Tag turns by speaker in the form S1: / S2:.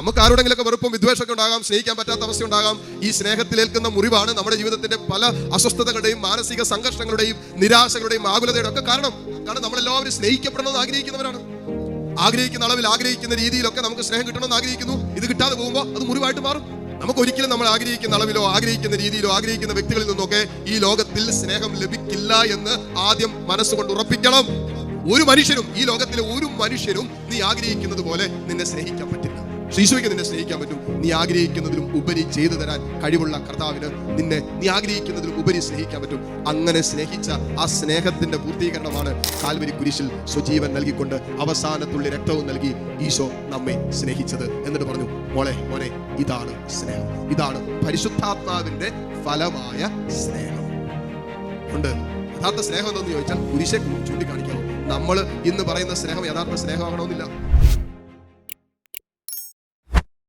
S1: നമുക്ക് ആരോടെങ്കിലൊക്കെ വെറുപ്പും വിദ്വേഷമൊക്കെ ഉണ്ടാകാം, സ്നേഹിക്കാൻ പറ്റാത്ത അവസ്ഥ ഉണ്ടാകാം. ഈ സ്നേഹത്തിലേൽക്കുന്ന മുറിവാണ് നമ്മുടെ ജീവിതത്തിന്റെ പല അസ്വസ്ഥതകളുടെയും മാനസിക സംഘർഷങ്ങളുടെയും നിരാശകളുടെയും ആകുലതയുടെ ഒക്കെ കാരണം. നമ്മളെല്ലാവരും സ്നേഹിക്കപ്പെടണമെന്ന് ആഗ്രഹിക്കുന്നവരാണ്. ആഗ്രഹിക്കുന്ന അളവിൽ, ആഗ്രഹിക്കുന്ന രീതിയിലൊക്കെ നമുക്ക് സ്നേഹം കിട്ടണമെന്ന് ആഗ്രഹിക്കുന്നു. ഇത് കിട്ടാതെ പോകുമ്പോൾ അത് മുറിവായിട്ട് മാറും. നമുക്ക് ഒരിക്കലും നമ്മൾ ആഗ്രഹിക്കുന്ന അളവിലോ ആഗ്രഹിക്കുന്ന രീതിയിലോ ആഗ്രഹിക്കുന്ന വ്യക്തികളിൽ നിന്നൊക്കെ ഈ ലോകത്തിൽ സ്നേഹം ലഭിക്കില്ല എന്ന് ആദ്യം മനസ്സുകൊണ്ട് ഉറപ്പിക്കണം. ഒരു മനുഷ്യനും, ഈ ലോകത്തിലെ ഒരു മനുഷ്യനും നീ ആഗ്രഹിക്കുന്നത് പോലെ നിന്നെ സ്നേഹിക്കാൻ പറ്റില്ല. ഈശോയ്ക്ക് നിന്നെ സ്നേഹിക്കാൻ പറ്റും. നീ ആഗ്രഹിക്കുന്നതിലും ഉപരി ചെയ്തു തരാൻ കഴിവുള്ള കർത്താവിന് നിന്നെ നീ ആഗ്രഹിക്കുന്നതിലും ഉപരി സ്നേഹിക്കാൻ പറ്റും. അങ്ങനെ സ്നേഹിച്ച ആ സ്നേഹത്തിന്റെ പൂർത്തീകരണമാണ് കാൽവരി കുരിശിൽ സ്വജീവൻ നൽകിക്കൊണ്ട് അവസാനത്തുള്ളി രക്തവും നൽകി ഈശോ നമ്മെ സ്നേഹിച്ചത്. എന്നിട്ട് പറഞ്ഞു, മോനെ ഇതാണ് സ്നേഹം, ഇതാണ് പരിശുദ്ധാത്മാവിന്റെ ഫലമായ സ്നേഹം. ഉണ്ട്. യഥാർത്ഥ സ്നേഹം എന്തെന്ന് ചോദിച്ചാൽ കുരിശെ ചൂണ്ടിക്കാണിക്കാമോ? നമ്മൾ ഇന്ന് പറയുന്ന സ്നേഹം യഥാർത്ഥ സ്നേഹമാകണമെന്നില്ല.